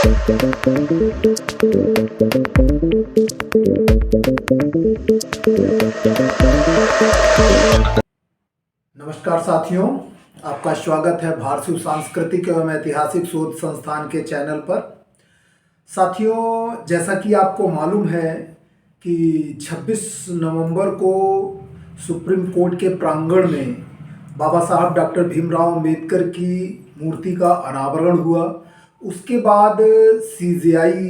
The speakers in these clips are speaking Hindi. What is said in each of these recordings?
नमस्कार साथियों, आपका स्वागत है भारतीय सांस्कृतिक एवं ऐतिहासिक शोध संस्थान के चैनल पर। साथियों, जैसा कि आपको मालूम है कि 26 नवंबर को सुप्रीम कोर्ट के प्रांगण में बाबा साहब डॉक्टर भीमराव अंबेडकर की मूर्ति का अनावरण हुआ। उसके बाद सीजेआई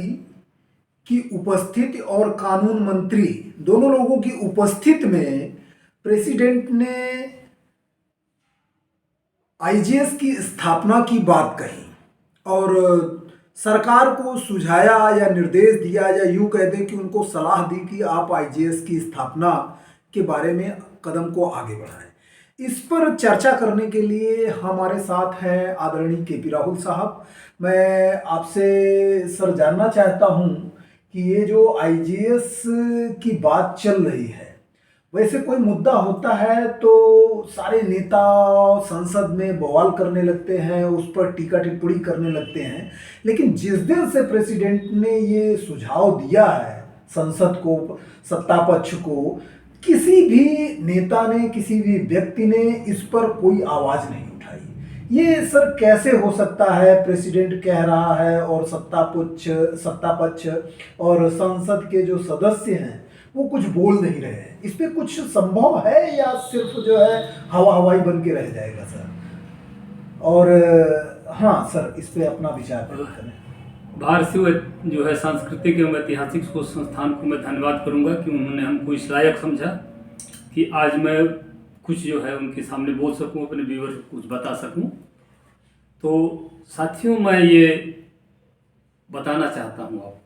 की उपस्थिति और कानून मंत्री दोनों लोगों की उपस्थिति में प्रेसिडेंट ने आईजेएस की स्थापना की बात कही और सरकार को सुझाया या निर्देश दिया या यूँ कह दें कि उनको सलाह दी कि आप आईजेएस की स्थापना के बारे में कदम को आगे बढ़ाएं। इस पर चर्चा करने के लिए हमारे साथ हैं आदरणीय केपी राहुल साहब। मैं आपसे सर जानना चाहता हूं कि ये जो आईजेएस की बात चल रही है, वैसे कोई मुद्दा होता है तो सारे नेता संसद में बवाल करने लगते हैं, उस पर टीका टिप्पणी करने लगते हैं। लेकिन जिस दिन से प्रेसिडेंट ने ये सुझाव दिया है संसद को, सत्ता पक्ष को, किसी भी नेता ने, किसी भी व्यक्ति ने इस पर कोई आवाज नहीं उठाई। ये सर कैसे हो सकता है? प्रेसिडेंट कह रहा है और सत्ता पक्ष और संसद के जो सदस्य हैं वो कुछ बोल नहीं रहे हैं। इस पे कुछ संभव है या सिर्फ जो है हवाई बन के रह जाएगा सर? और हाँ सर, इस पे अपना विचार व्यक्त करें। भारतीय जो है सांस्कृतिक एवं ऐतिहासिक शोध संस्थान को मैं धन्यवाद करूंगा कि उन्होंने हमको इस लायक समझा कि आज मैं कुछ जो है उनके सामने बोल सकूं, अपने व्यूअर को कुछ बता सकूं। तो साथियों, मैं ये बताना चाहता हूं आप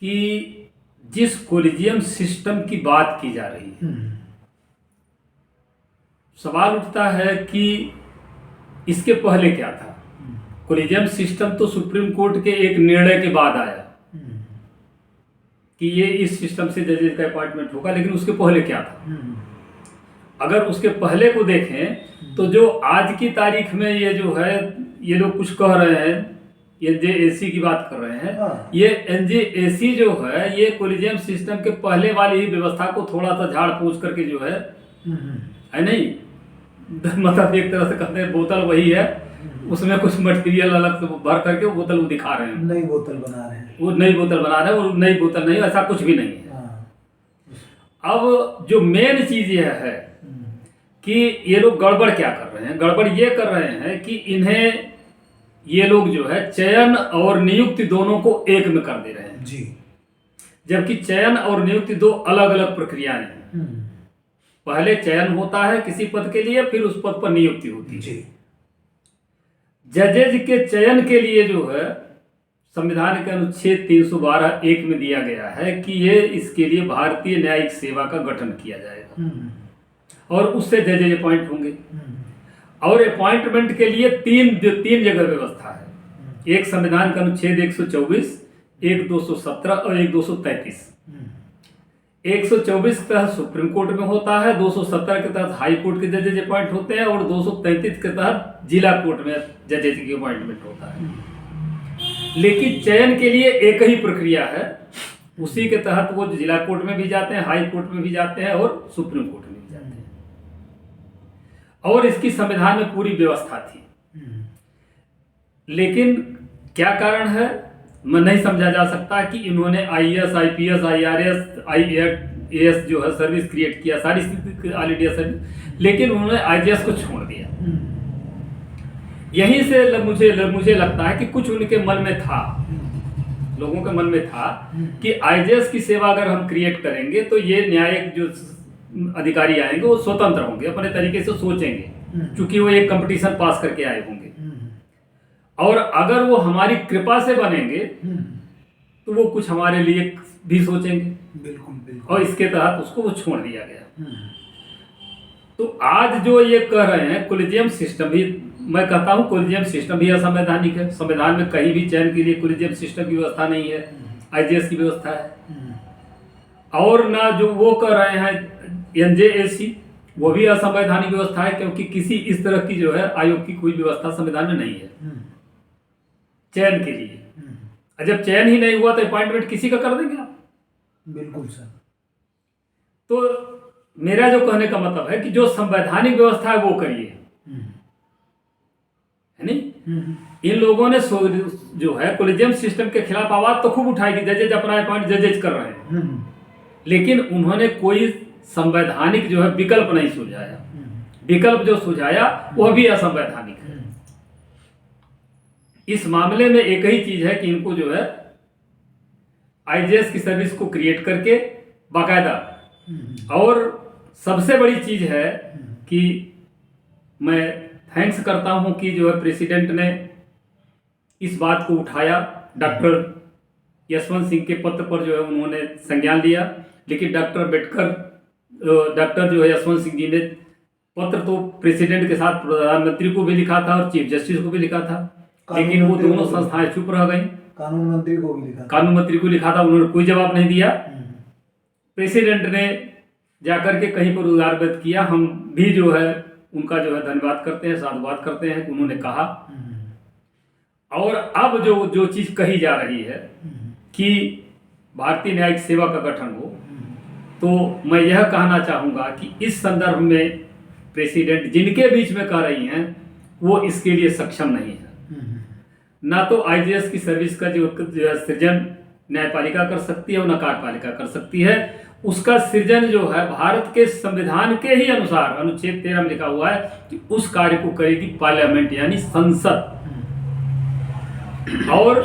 कि जिस कोलिजियम सिस्टम की बात की जा रही है, सवाल उठता है कि इसके पहले क्या था। कोलिजियम सिस्टम तो सुप्रीम कोर्ट के एक निर्णय के बाद आया कि ये इस सिस्टम से जजेस का अपॉइंटमेंट होगा, लेकिन उसके पहले क्या था? अगर उसके पहले को देखें तो जो आज की तारीख में ये जो है, ये लोग कुछ कह रहे हैं, ये जेएसी की बात कर रहे हैं, ये एनजेएसी जो है ये कोलिजियम सिस्टम के पहले वाली ही व्यवस्था को थोड़ा सा झाड़ पोंछ करके जो है नहीं, मतलब एक तरह से कहते हैं बोतल वही है, उसमें कुछ मटेरियल अलग से भर करके वो बोतल वो दिखा रहे हैं, नई बोतल बना रहे हैं। वो नई बोतल बना रहे हैं और नई बोतल नहीं, ऐसा कुछ भी नहीं है। अब जो मेन चीज यह है कि ये लोग गड़बड़ क्या कर रहे हैं? गड़बड़ ये कर रहे हैं कि इन्हें ये लोग जो है चयन और नियुक्ति दोनों को एक में कर दे रहे हैं जी, जबकि चयन और नियुक्ति दो अलग अलग प्रक्रियाएं हैं। पहले चयन होता है किसी पद के लिए, फिर उस पद पर नियुक्ति होती है जी। जजेज के चयन के लिए जो है संविधान के अनुच्छेद 312(1) में दिया गया है कि ये इसके लिए भारतीय न्यायिक सेवा का गठन किया जाएगा और उससे जजेज अपॉइंट होंगे। और अपॉइंटमेंट के लिए तीन जगह व्यवस्था है। एक संविधान का अनुच्छेद 124, एक 217 और एक 233। 124 के तहत सुप्रीम कोर्ट में होता है, 217 के तहत हाई कोर्ट के जजेज अपॉइंट होते हैं और 233 के तहत जिला कोर्ट में जजेज की अपॉइंटमेंट होता है। लेकिन चयन के लिए एक ही प्रक्रिया है, उसी के तहत वो जिला कोर्ट में भी जाते हैं, हाई कोर्ट में भी जाते हैं और सुप्रीम कोर्ट में भी जाते हैं। और इसकी संविधान में पूरी व्यवस्था थी। लेकिन क्या कारण है मैं नहीं समझा जा सकता कि इन्होंने आईएएस, आईपीएस, आईआरएस, आईएएस जो है सर्विस क्रिएट किया, सारी ऑल इंडिया सर्विस, लेकिन उन्होंने आईजेएस को छोड़ दिया। यहीं से मुझे लगता है कि कुछ उनके मन में था, लोगों के मन में था कि आईजेएस की सेवा अगर हम क्रिएट करेंगे तो ये न्यायिक जो अधिकारी आएंगे वो स्वतंत्र होंगे, अपने तरीके से सोचेंगे, क्योंकि वो एक कंपटीशन पास करके आए होंगे। और अगर वो हमारी कृपा से बनेंगे तो वो कुछ हमारे लिए भी सोचेंगे। बिल्कुल। और इसके तहत उसको वो छोड़ दिया गया। तो आज जो ये कह रहे हैं कोलिजियम सिस्टम भी, मैं कहता हूँ कोलिजियम सिस्टम भी असंवैधानिक है। संविधान में कहीं भी चयन के लिए कोलिजियम सिस्टम की व्यवस्था नहीं है, आईजेएस की व्यवस्था है। और ना जो वो कह रहे हैं एनजेएसी, वो भी असंवैधानिक व्यवस्था है, क्योंकि किसी इस तरह की जो है आयोग की कोई व्यवस्था संविधान में नहीं है चयन के लिए। और जब चयन ही नहीं हुआ तो अपॉइंटमेंट किसी का कर देंगे आप। बिल्कुल सर। तो मेरा जो कहने का मतलब है कि जो संवैधानिक व्यवस्था है वो करिए, है नहीं। इन लोगों ने जो है कोलेजियम सिस्टम के खिलाफ आवाज तो खूब उठाई कि जजेज अपना अपॉइंट जजेज कर रहे हैं, लेकिन उन्होंने कोई संवैधानिक जो है विकल्प नहीं सुझाया। विकल्प जो सुझाया वह भी असंवैधानिक है। इस मामले में एक ही चीज है कि इनको जो है आईजेएस की सर्विस को क्रिएट करके बाकायदा, और सबसे बड़ी चीज है कि मैं थैंक्स करता हूं कि जो है प्रेसिडेंट ने इस बात को उठाया। डॉक्टर यशवंत सिंह के पत्र पर जो है उन्होंने संज्ञान लिया, लेकिन डॉक्टर जो है यशवंत सिंह जी ने पत्र तो प्रेसिडेंट के साथ प्रधानमंत्री को भी लिखा था और चीफ जस्टिस को भी लिखा था, लेकिन वो दोनों संस्थाएं चुप रह गई। कानून मंत्री को लिखा था, उन्होंने कोई जवाब नहीं दिया। प्रेसिडेंट ने जाकर के कहीं पर उदार व्यक्त किया। हम भी जो है उनका जो है धन्यवाद करते हैं, साधुवाद करते हैं कि उन्होंने कहा। और अब जो चीज कही जा रही है कि भारतीय न्यायिक सेवा का गठन हो, तो मैं यह कहना चाहूंगा कि इस संदर्भ में प्रेसिडेंट जिनके बीच में कह रही हैं वो इसके लिए सक्षम नहीं है। ना तो आईजेएस की सर्विस का जो है सृजन न्यायपालिका कर सकती है और न कार्यपालिका कर सकती है। उसका सृजन जो है भारत के संविधान के ही अनुसार अनुच्छेद 13 में लिखा हुआ है कि उस कार्य को करेगी पार्लियामेंट यानी संसद। और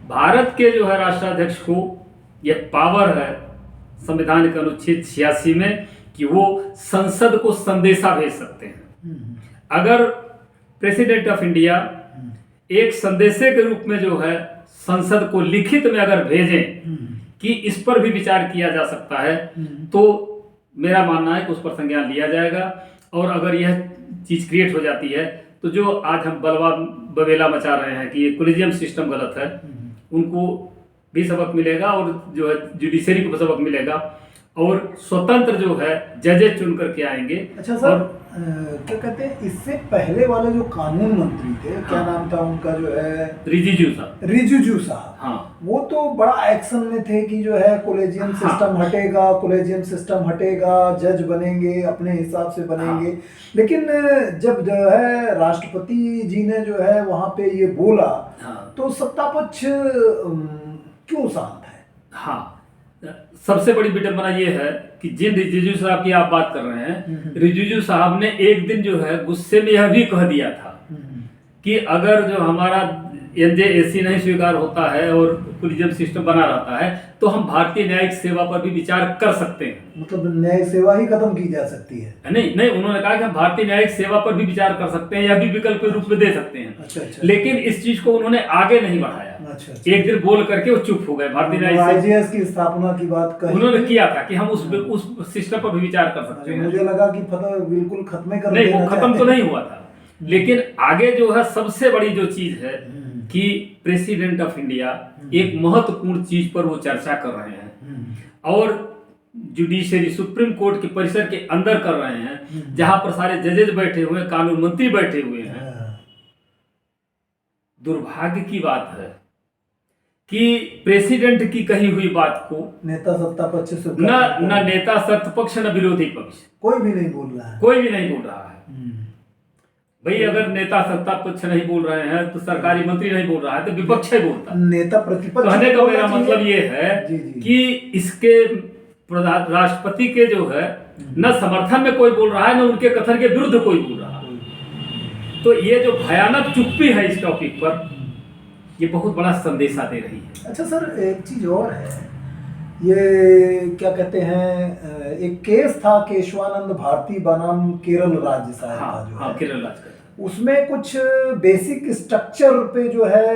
भारत के जो है राष्ट्राध्यक्ष को यह पावर है संविधान के अनुच्छेद 86 में कि वो संसद को संदेशा भेज सकते हैं। अगर प्रेसिडेंट ऑफ इंडिया एक संदेशे के रूप में जो है संसद को लिखित में अगर भेजें कि इस पर भी विचार किया जा सकता है, तो मेरा मानना है कि उस पर संज्ञान लिया जाएगा। और अगर यह चीज क्रिएट हो जाती है तो जो आज हम बलवा बवेला मचा रहे हैं कि ये कोलेजियम सिस्टम गलत है, उनको भी सबक मिलेगा और जो है जुडिशरी को भी सबक मिलेगा और स्वतंत्र जो है जजेज चुन करके आएंगे। अच्छा सर, क्या कहते हैं इससे पहले वाले जो कानून मंत्री थे, क्या नाम था उनका जो है, रिजिजू साहब, हाँ, वो तो बड़ा एक्शन में थे कि जो है कोलेजियम सिस्टम हटेगा, जज बनेंगे अपने हिसाब से बनेंगे। लेकिन जब जो है राष्ट्रपति जी ने जो है वहां पे ये बोला, तो सत्ता पक्ष क्यों शांत है? हाँ, सबसे बड़ी विडंबना ये है कि जिन रिजिजू साहब की आप बात कर रहे हैं, रिजिजू साहब ने एक दिन जो है गुस्से में यह भी कह दिया था कि अगर जो हमारा एनजेएसी नहीं स्वीकार होता है और कोलेजियम सिस्टम बना रहता है तो हम भारतीय न्यायिक सेवा पर भी विचार कर सकते हैं। मतलब न्यायिक सेवा ही खत्म की जा सकती है? नहीं, उन्होंने कहा कि हम भारतीय न्यायिक सेवा पर भी विचार कर सकते हैं, यह भी विकल्प के रूप में दे सकते हैं। अच्छा। लेकिन इस चीज को उन्होंने आगे नहीं बढ़ाया। अच्छा। एक दिन बोल करके वो चुप हो गए। भारतीय न्यायिक आईजेएस की स्थापना की बात कही उन्होंने किया था कि हम उस सिस्टम पर भी विचार कर सकते हैं। मुझे लगा कि बिल्कुल खत्म कर नहीं, वो खत्म तो नहीं हुआ था, लेकिन आगे जो है सबसे बड़ी जो चीज है कि प्रेसिडेंट ऑफ इंडिया एक महत्वपूर्ण चीज पर वो चर्चा कर रहे हैं और जुडिशरी सुप्रीम कोर्ट के परिसर के अंदर कर रहे हैं, जहां पर सारे जजेज बैठे हुए हैं, कानून मंत्री बैठे हुए हैं। दुर्भाग्य की बात है कि प्रेसिडेंट की कही हुई बात को नेता सत्ता पक्ष से न नेता सत्ता पक्ष न विरोधी पक्ष कोई भी नहीं बोल रहा है। भाई अगर नेता सत्ता पक्ष नहीं बोल रहे हैं तो सरकारी मंत्री नहीं बोल रहा है तो विपक्ष ही बोलता है। नेता प्रतिपक्ष कहने का मेरा मतलब ये है कि इसके राष्ट्रपति के जो है न समर्थन में कोई बोल रहा है न उनके कथन के विरुद्ध कोई बोल रहा है। तो ये जो भयानक चुप्पी है इस टॉपिक पर, ये बहुत बड़ा संदेशा दे रही है। अच्छा सर, एक चीज और है, ये क्या कहते हैं, एक केस था केशवानंद भारती बनाम केरल राज्य साहब का जो है, केरल राज्य का, उसमें कुछ बेसिक स्ट्रक्चर पे जो है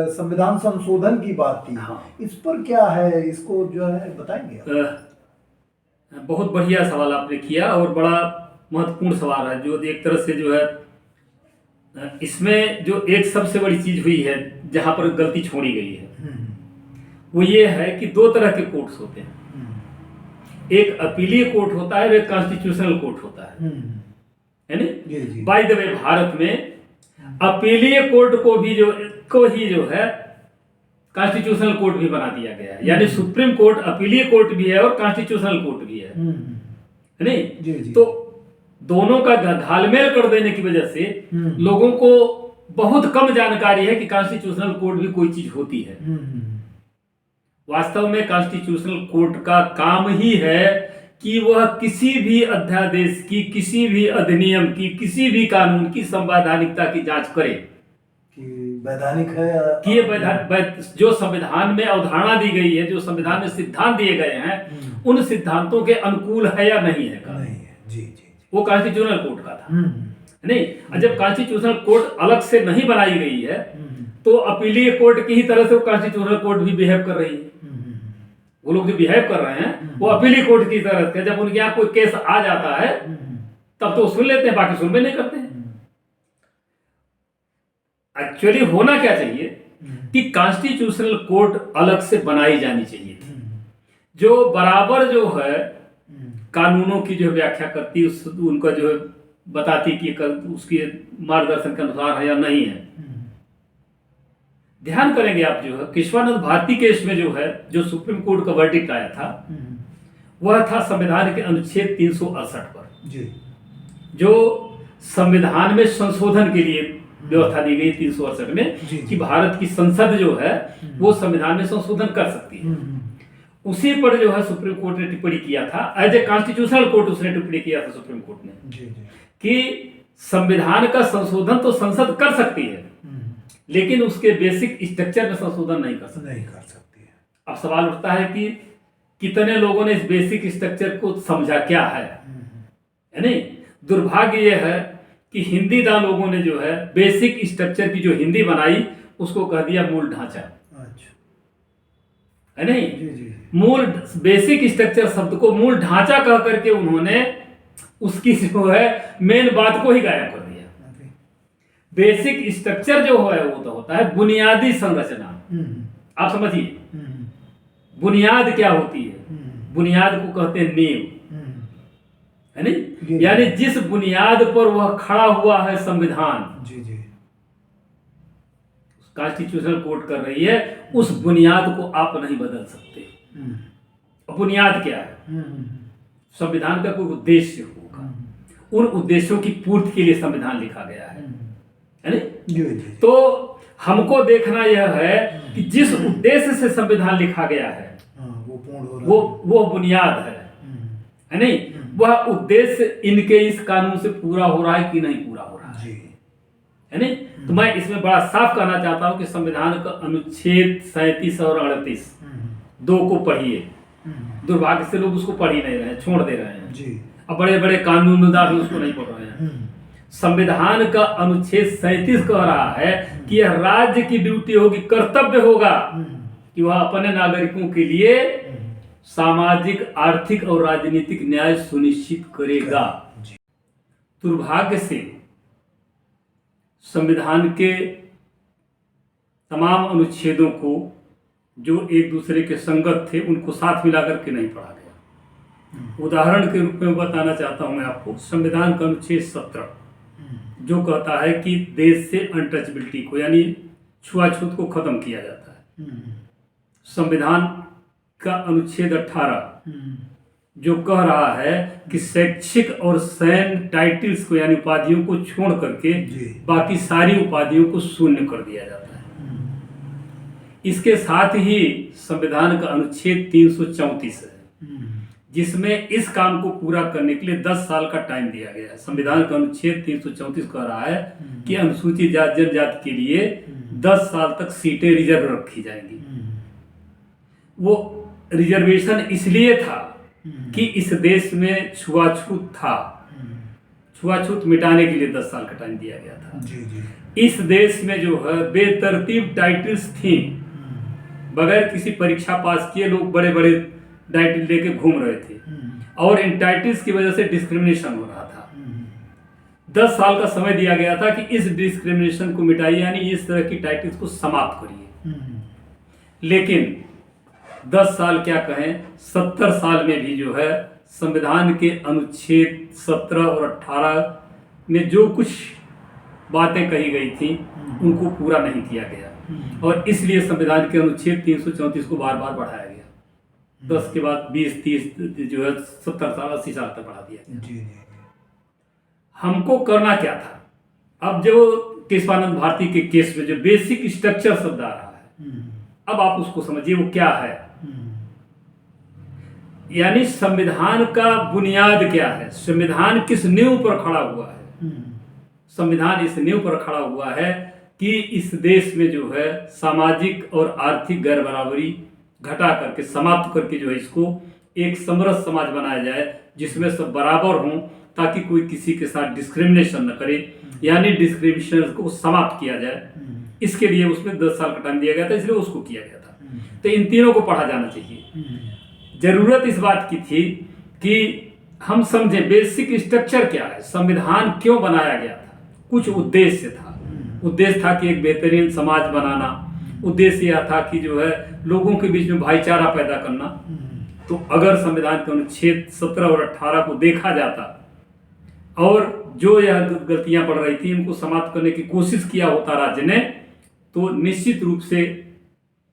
संविधान संशोधन की बात थी। इस पर क्या है, इसको जो है बताएंगे? बहुत बढ़िया सवाल आपने किया और बड़ा महत्वपूर्ण सवाल है, जो एक तरह से जो है इसमें जो एक सबसे बड़ी चीज हुई है जहां पर गलती छोड़ी गई है वो ये है कि दो तरह के कोर्ट्स होते हैं। एक अपीलीय कोर्ट होता है और एक कॉन्स्टिट्यूशनल कोर्ट होता है ना। बाय द वे भारत में अपीलीय कोर्ट को भी जो को ही जो है कॉन्स्टिट्यूशनल कोर्ट भी बना दिया गया है। यानी सुप्रीम कोर्ट अपीलीय कोर्ट भी है और कॉन्स्टिट्यूशनल कोर्ट भी है नहीं। जी जी। तो दोनों का घालमेल कर देने की वजह से लोगों को बहुत कम जानकारी है कि कॉन्स्टिट्यूशनल कोर्ट भी कोई चीज होती है। वास्तव में कॉन्स्टिट्यूशनल कोर्ट का काम ही है कि वह किसी भी अध्यादेश की, किसी भी अधिनियम की, किसी भी कानून की संवैधानिकता की जांच करे कि वैधानिक है कि ये जो संविधान में अवधारणा दी गई है, जो संविधान में सिद्धांत दिए गए हैं, उन सिद्धांतों के अनुकूल है या नहीं है। नहीं है। जी जी। वो कॉन्स्टिट्यूशनल कोर्ट का था नहीं। और जब कॉन्स्टिट्यूशनल कोर्ट अलग से नहीं बनाई गई है तो अपीलीय कोर्ट की ही तरह से वो कॉन्स्टिट्यूशनल कोर्ट भी बिहेव कर रही है। वो लोग जो बिहेव कर रहे हैं वो अपीलीय कोर्ट की तरह से, जब उनके यहाँ कोई केस आ जाता है तब तो सुन लेते हैं, बाकी सुनबे नहीं करते हैं। एक्चुअली होना क्या चाहिए कि कॉन्स्टिट्यूशनल कोर्ट अलग से बनाई जानी चाहिए थी, जो बराबर जो है कानूनों की जो व्याख्या करती, उनका जो है बताती कि उसके मार्गदर्शन के अनुसार है या नहीं है। ध्यान करेंगे आप जो है केशवानंद भारती केस में जो है, जो सुप्रीम कोर्ट का वर्डिक्ट आया था वह था संविधान के अनुच्छेद 368 पर जी। जो संविधान में संशोधन के लिए व्यवस्था दी गई 368 में जी। कि भारत की संसद जो है वो संविधान में संशोधन कर सकती है। उसी पर जो है सुप्रीम कोर्ट ने टिप्पणी किया था, एज ए कॉन्स्टिट्यूशनल कोर्ट उसने टिप्पणी किया था सुप्रीम कोर्ट ने जी जी। कि संविधान का संशोधन तो संसद कर सकती है लेकिन उसके बेसिक स्ट्रक्चर में संशोधन नहीं कर सकती है। अब सवाल उठता है कि कितने लोगों ने इस बेसिक स्ट्रक्चर को समझा क्या है नहीं। दुर्भाग्य यह है कि हिंदी दान लोगों ने जो है बेसिक स्ट्रक्चर की जो हिंदी बनाई उसको कह दिया मूल ढांचा। अच्छा है नहीं जी जी। मूल बेसिक स्ट्रक्चर शब्द को मूल ढांचा कह करके उन्होंने उसकी जो है मेन बात को ही गायब कर दिया। बेसिक स्ट्रक्चर जो है वो तो होता है बुनियादी संरचना। आप समझिए बुनियाद क्या होती है। बुनियाद को कहते हैं नींव है नहीं। यानी जिस बुनियाद पर वह खड़ा हुआ है संविधान जी जी, कॉन्स्टिट्यूशनल कोर्ट कर रही है, उस बुनियाद को आप नहीं बदल सकते। बुनियाद क्या है? संविधान का कोई उद्देश्य होगा, उन उद्देश्यों की पूर्ति के लिए संविधान लिखा गया है नहीं? तो हमको देखना यह है कि जिस उद्देश्य से संविधान लिखा गया है वो पूर्ण हो रहा है, वो बुनियाद है नहीं। वह उद्देश्य इनके इस कानून से पूरा हो रहा है कि नहीं पूरा हो रहा है नहीं। तो मैं इसमें बड़ा साफ कहना चाहता हूं कि संविधान का अनुच्छेद 37 और 38 दो को पढ़िए। दुर्भाग्य से लोग उसको पढ़ ही नहीं रहे हैं, छोड़ दे रहे हैं जी। अब बड़े बड़े कानूनदा भी उसको नहीं पढ़ रहे हैं। संविधान का अनुच्छेद 37 कह रहा है कि यह राज्य की ड्यूटी होगी, कर्तव्य होगा कि वह अपने नागरिकों के लिए सामाजिक, आर्थिक और राजनीतिक न्याय सुनिश्चित करेगा। दुर्भाग्य से संविधान के तमाम अनुच्छेदों को जो एक दूसरे के संगत थे उनको साथ मिलाकर के नहीं पढ़ा गया। उदाहरण के रूप में बताना चाहता हूं मैं आपको, संविधान का अनुच्छेद 17 जो कहता है कि देश से अनटचबिलिटी को यानी छुआछूत को खत्म किया जाता है। संविधान का अनुच्छेद 18 जो कह रहा है कि शैक्षिक और सैन्य टाइटल्स को यानी उपाधियों को छोड़ करके बाकी सारी उपाधियों को शून्य कर दिया जाता है। इसके साथ ही संविधान का अनुच्छेद 334 है जिसमें इस काम को पूरा करने के लिए 10 साल का टाइम दिया गया है। संविधान का अनुच्छेद 334 कह रहा है कि अनुसूचित जाति जनजाति के लिए 10 साल तक सीटें रिजर्व रखी जाएंगी। वो रिजर्वेशन इसलिए था कि इस देश में छुआछूत था, छुआछूत मिटाने के लिए 10 साल का टाइम दिया गया था जी जी। इस देश में जो है बेतरतीब टाइटल्स थी, बगैर किसी परीक्षा पास किए लोग बड़े बड़े टाइटल लेके घूम रहे थे और इन टाइटल्स की वजह से डिस्क्रिमिनेशन हो रहा था। 10 साल का समय दिया गया था कि इस डिस्क्रिमिनेशन को मिटाइए, यानी इस तरह की टाइटल्स को समाप्त करिए। लेकिन 10 साल क्या कहें, 70 साल में भी जो है संविधान के अनुच्छेद 17 और 18 में जो कुछ बातें कही गई थी उनको पूरा नहीं किया गया। और इसलिए संविधान के अनुच्छेद 334 को बार बार बढ़ाया गया। 10 के बाद 20, 30 जो है 70 साल 80 साल तक बढ़ा दिया गया। जी जी हमको करना क्या था? अब जो केशवानंद भारती के केस में जो बेसिक स्ट्रक्चर शब्द आ रहा है, अब आप उसको समझिए वो क्या है। यानी संविधान का बुनियाद क्या है, संविधान किस नींव पर खड़ा हुआ है। संविधान इस नींव पर खड़ा हुआ है कि इस देश में जो है सामाजिक और आर्थिक गैर बराबरी घटा करके समाप्त करके जो है इसको एक समरस समाज बनाया जाए जिसमें सब बराबर हों, ताकि कोई किसी के साथ डिस्क्रिमिनेशन न करे, यानी डिस्क्रिमिनेशन को समाप्त किया जाए। इसके लिए उसमें 10 साल का टाइम दिया गया था, इसलिए उसको किया गया था। तो इन तीनों को पढ़ा जाना चाहिए। जरूरत इस बात की थी कि हम समझें बेसिक स्ट्रक्चर क्या है, संविधान क्यों बनाया गया था। कुछ उद्देश्य था। उद्देश्य था कि एक बेहतरीन समाज बनाना, उद्देश्य यह था कि जो है लोगों के बीच में भाईचारा पैदा करना। तो अगर संविधान के अनुच्छेद 17 और 18 को देखा जाता और जो यह गलतियां बढ़ रही थी इनको समाप्त करने की कोशिश किया होता राज्य ने, तो निश्चित रूप से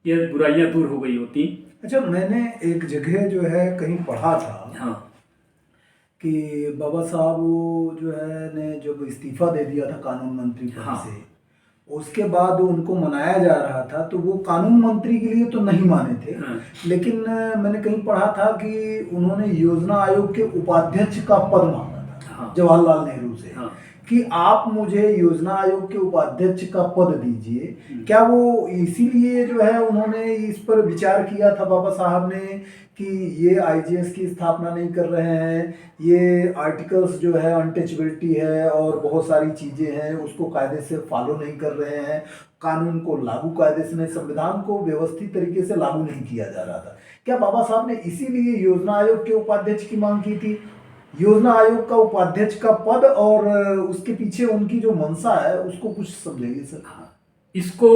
यह बुराइयां दूर हो गई होती। अच्छा, मैंने एक जगह जो है कहीं पढ़ा था, हाँ, कि बाबा साहब वो जो है ने जब इस्तीफा दे दिया था कानून मंत्री पद हाँ, से, उसके बाद उनको मनाया जा रहा था, तो वो कानून मंत्री के लिए तो नहीं माने थे। हाँ, लेकिन मैंने कहीं पढ़ा था कि उन्होंने योजना आयोग के उपाध्यक्ष का पद मांगा था, हाँ, जवाहरलाल नेहरू से, हाँ, कि आप मुझे योजना आयोग के उपाध्यक्ष का पद दीजिए। क्या वो इसीलिए जो है उन्होंने इस पर विचार किया था बाबा साहब ने कि ये आईजीएस की स्थापना नहीं कर रहे हैं, ये आर्टिकल्स जो है अनटचेबिलिटी है और बहुत सारी चीज़ें हैं उसको कायदे से फॉलो नहीं कर रहे हैं, कानून को लागू कायदे से नहीं, संविधान को व्यवस्थित तरीके से लागू नहीं किया जा रहा था। क्या बाबा साहब ने इसीलिए योजना आयोग के उपाध्यक्ष की मांग की थी? योजना आयोग का उपाध्यक्ष का पद और उसके पीछे उनकी जो मंशा है उसको कुछ समझाइए सर। हाँ, इसको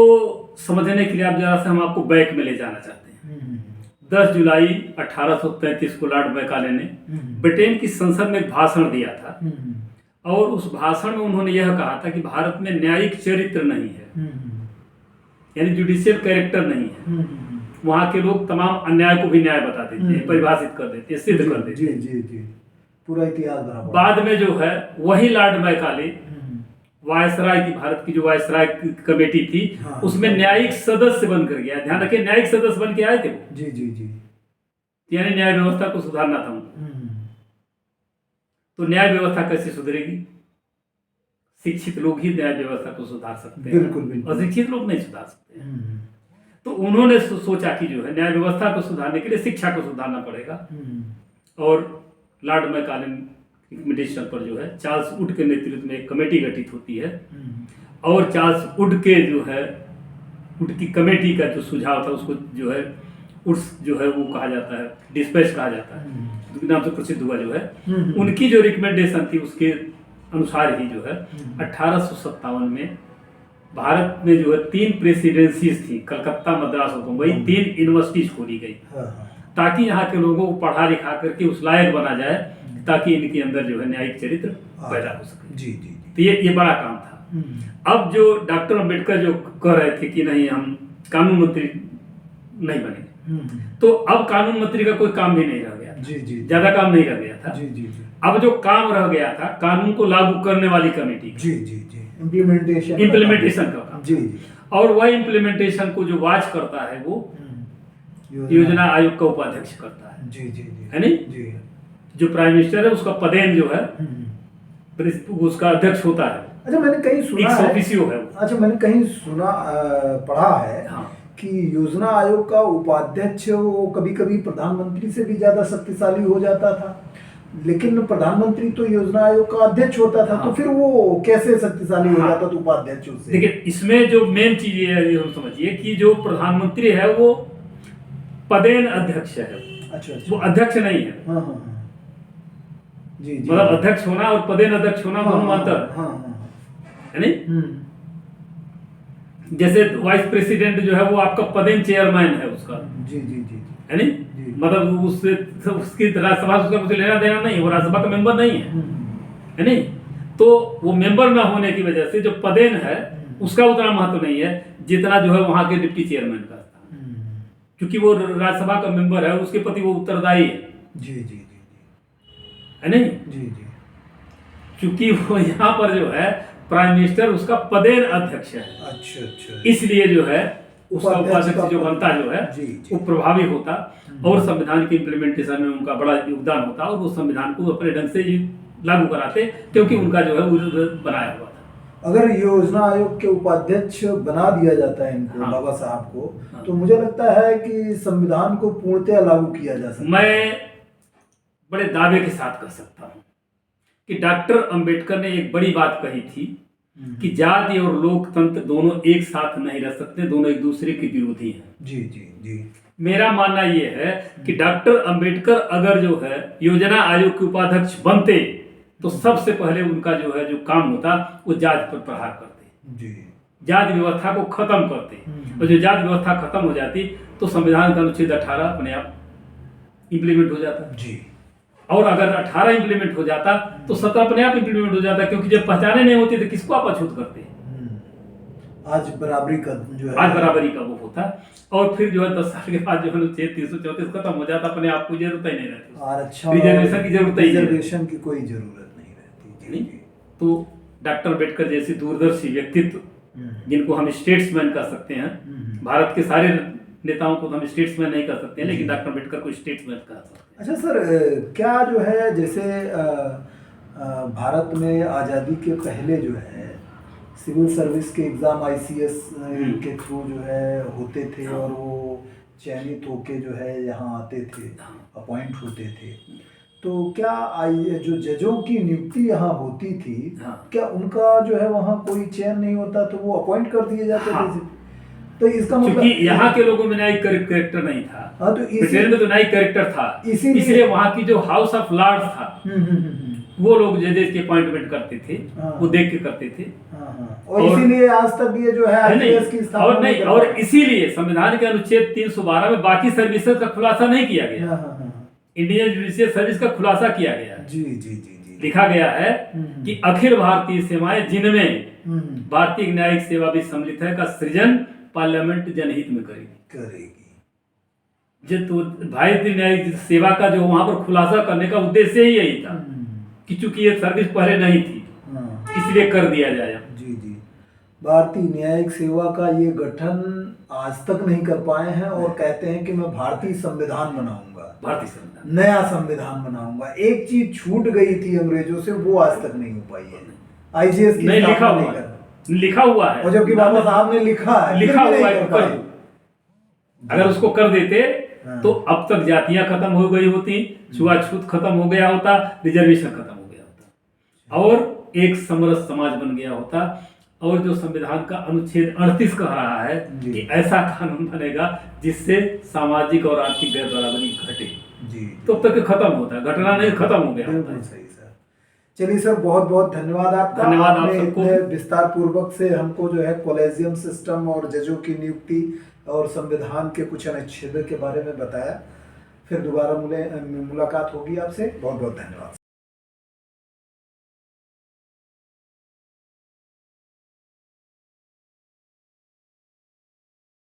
समझने के लिए आप जरा से हम आपको बैक में ले जाना चाहते हैं। 10 जुलाई 1833 को लॉर्ड मैकाले ने ब्रिटेन की संसद में एक भाषण दिया था और उस भाषण में उन्होंने यह कहा था कि भारत में न्यायिक चरित्र नहीं है, यानी जुडिशियल कैरेक्टर नहीं है। वहाँ के लोग तमाम अन्याय को भी न्याय बता देते हैं, परिभाषित कर देते हैं, सिद्ध कर देते हैं। जी जी, पूरा इतिहास बराबर। बाद में जो है वही लॉर्ड मैकाले वायसराय की, भारत की जो वायसराय कमेटी थी, हाँ, उसमें न्यायिक सदस्य बनकर गया। ध्यान रखिए, न्यायिक सदस्य बन के आए थे वो। जी जी जी, यानी न्याय व्यवस्था को सुधारना था उनको। तो न्याय व्यवस्था कैसे सुधरेगी? शिक्षित लोग ही न्याय व्यवस्था को सुधार सकते हैं, बिल्कुल बिल्कुल, अशिक्षित लोग नहीं सुधार सकते हैं। तो उन्होंने सोचा कि जो है न्याय व्यवस्था को सुधारने के लिए शिक्षा को सुधारना पड़ेगा। और लॉर्ड मैकाले रिकमेंडेशन पर जो है चार्ल्स वुड के नेतृत्व में एक कमेटी गठित होती है और चार्ल्स वुड के जो है वुड की कमेटी का जो सुझाव था उसको जो है उर्स जो है वो कहा जाता है, डिस्पैच कहा जाता है, तो नाम से प्रसिद्ध हुआ जो है। उनकी जो रिकमेंडेशन थी उसके अनुसार ही जो है 1857 में भारत में जो है 3 प्रेसिडेंसीज थी, कलकत्ता, मद्रास और मुंबई, 3 यूनिवर्सिटीज खोली गई ताकि यहाँ के लोगों को पढ़ा लिखा करके उस लायक बना जाए ताकि इनके अंदर जो है न्यायिक चरित्र पैदा हो सके। जी जी, तो ये बड़ा काम था। अब जो डॉक्टर अम्बेडकर जो कह रहे थे कि नहीं हम कानून मंत्री नहीं बनेंगे, तो अब कानून मंत्री का कोई काम भी नहीं रह गया। जी जी, ज्यादा काम नहीं रह गया था। जी जी जी, अब जो काम रह गया था कानून को लागू करने वाली कमेटी, जी जी जी, इम्प्लीमेंटेशन का काम। जी जी, और वह इम्प्लीमेंटेशन को जो वॉच करता है वो योजना आयोग का उपाध्यक्ष करता है। जी जी जी, है नहीं? जी, जो प्राइम मिनिस्टर है उसका पदेन जो है उसका अध्यक्ष होता है। अच्छा, मैंने कहीं सुना है, ऑफिसियो है वो। अच्छा मैंने कहीं सुना पढ़ा है, हाँ, कि योजना आयोग का उपाध्यक्ष वो कभी कभी प्रधानमंत्री से भी ज्यादा शक्तिशाली हो जाता था, लेकिन प्रधानमंत्री तो योजना आयोग का अध्यक्ष होता था। हाँ, तो फिर वो कैसे शक्तिशाली हो जाता था उपाध्यक्ष से? देखिए, इसमें जो मेन चीज ये हम समझिए कि जो प्रधानमंत्री है वो पदेन अध्यक्ष है। अच्छा, वो अध्यक्ष नहीं है। हाँ हाँ, जी जी, मतलब अध्यक्ष होना और पदेन अध्यक्ष होना दोनों अंतर है नहीं? जैसे वाइस प्रेसिडेंट जो है वो आपका पदेन चेयरमैन है उसका। जी जी जी, है नहीं? मतलब उससे उसकी राज्यसभा से उसका कुछ लेना देना नहीं, वो राज्यसभा का मेंबर नहीं है नहीं? तो वो मेंबर ना होने की वजह से जो पदेन है उसका उतना महत्व नहीं है। जितना जो है वहाँ के डिप्टी चेयरमैन का था, क्योंकि वो राज्यसभा का मेंबर है, उसके प्रति वो उत्तरदायी है। जी जी जी है नहीं? जी जी क्योंकि वो यहाँ पर जो है प्राइम मिनिस्टर उसका पदेन अध्यक्ष है, अच्छा अच्छा, इसलिए जो है उसका उपाध्यक्ष उपाध्यक्ष जो बनता जो है जी जी वो प्रभावी होता और संविधान के इम्प्लीमेंटेशन में उनका बड़ा योगदान होता और वो संविधान को अपने ढंग से लागू कराते, क्योंकि उनका जो है वो बनाया हुआ था। अगर योजना आयोग के उपाध्यक्ष बना दिया जाता है इनको, हाँ। बाबा साहब को, हाँ। तो मुझे लगता है कि संविधान को पूर्णतः लागू किया जा सकता है। मैं बड़े दावे के साथ कह सकता हूँ कि डॉक्टर अंबेडकर ने एक बड़ी बात कही थी कि जाति और लोकतंत्र दोनों एक साथ नहीं रह सकते, दोनों एक दूसरे के विरोधी हैं। जी जी जी, मेरा मानना ये है कि डॉक्टर अंबेडकर अगर जो है योजना आयोग के उपाध्यक्ष बनते तो सबसे पहले उनका जो है जो काम होता वो जाति पर प्रहार करते, जी जाति व्यवस्था को खत्म करते, और जो जाति व्यवस्था खत्म हो जाती तो संविधान का अनुच्छेद 18 अपने आप इम्प्लीमेंट हो जाता जी, और अगर 18 इम्प्लीमेंट हो जाता तो 17 अपने आप इम्प्लीमेंट हो जाता, क्योंकि जब पहचाने नहीं होती तो किसको आप अछूत करते हैं। आज बराबरी का जो है, आज बराबरी का वो होता और फिर जो है 10 साल के बाद जो है अनुच्छेद 334 खत्म हो जाता, अपने आप को जरूरत ही नहीं रहती, आरक्षण रिजर्वेशन की जरूरत ही नहीं रहती। रिजर्वेशन की कोई जरूरत नहीं रहती। जी, जी। तो डॉक्टर अम्बेडकर जैसे दूरदर्शी व्यक्तित्व जिनको हम स्टेट्समैन कह सकते हैं, भारत के सारे नेताओं को तो हम स्टेट्समैन नहीं कह सकते हैं, लेकिन डॉक्टर अम्बेडकर को स्टेट्समैन कह सकते हैं। अच्छा सर, क्या जो है जैसे भारत में आज़ादी के पहले जो है सिविल सर्विस के एग्ज़ाम ICS के थ्रू जो है होते थे, और वो चयनित होके जो है यहाँ आते थे, अपॉइंट होते थे, तो क्या जो जजों की नियुक्ति यहाँ होती थी, क्या उनका जो है वहाँ कोई चयन नहीं होता, तो वो अपॉइंट कर दिए जाते थे? तो इसका मतलब क्योंकि यहाँ के लोगों में न्यायिक कैरेक्टर नहीं था, हाँ, तो ब्रिटेन में तो न्यायिक कैरेक्टर था, इसलिए वहाँ की जो हाउस ऑफ लॉर्ड्स था वो लोग जजेस की अपॉइंटमेंट करते थे, वो देख के करते थे। और इसीलिए आज तक ये जो है ICS की स्थापना और नहीं, और इसीलिए संविधान के अनुच्छेद 312 में बाकी सर्विसेज का खुलासा नहीं किया गया, इंडियन जुडिशियल सर्विस का खुलासा किया गया। जी जी जी जी, लिखा गया है कि अखिल भारतीय सेवाएं जिनमें भारतीय न्यायिक सेवा भी सम्मिलित है का सृजन पार्लियामेंट जनहित में करेगी। तो भारतीय न्यायिक सेवा का जो वहां पर खुलासा करने का उद्देश्य ही यही था कि चूंकि ये सर्विस पहले नहीं थी, इसलिए कर दिया जाए। जी जी, भारतीय न्यायिक सेवा का ये गठन आज तक नहीं कर पाए हैं, और कहते हैं कि मैं भारतीय संविधान बनाऊंगा, भारतीय संविधान, नया संविधान बनाऊंगा। एक चीज छूट गई थी अंग्रेजों से, वो आज तक नहीं हो पाई है, ICS की नहीं लिखा हुआ नहीं है, लिखा हुआ है, और जबकि बाबा साहब ने लिखा है, लिखा हुआ है। अगर उसको कर देते तो अब तक जातियां खत्म हो गई होती, छुआछूत खत्म हो गया होता, रिजर्वेशन खत्म हो गया होता, और एक समरस समाज बन गया होता। और जो संविधान का अनुच्छेद 38 कह रहा है कि ऐसा कानून बनेगा जिससे सामाजिक और आर्थिक गैर बराबरी घटे, तो अब तक खत्म होता है, घटना नहीं, खत्म हो गया होता है। सही सर, चलिए सर, बहुत बहुत धन्यवाद आपका। धन्यवाद आप आपने सबको। इतने विस्तार पूर्वक से हमको जो है कॉलेजियम सिस्टम और जजों की नियुक्ति और संविधान के कुछ अनुच्छेद के बारे में बताया। फिर दोबारा मुलाकात होगी आपसे। बहुत बहुत धन्यवाद सर।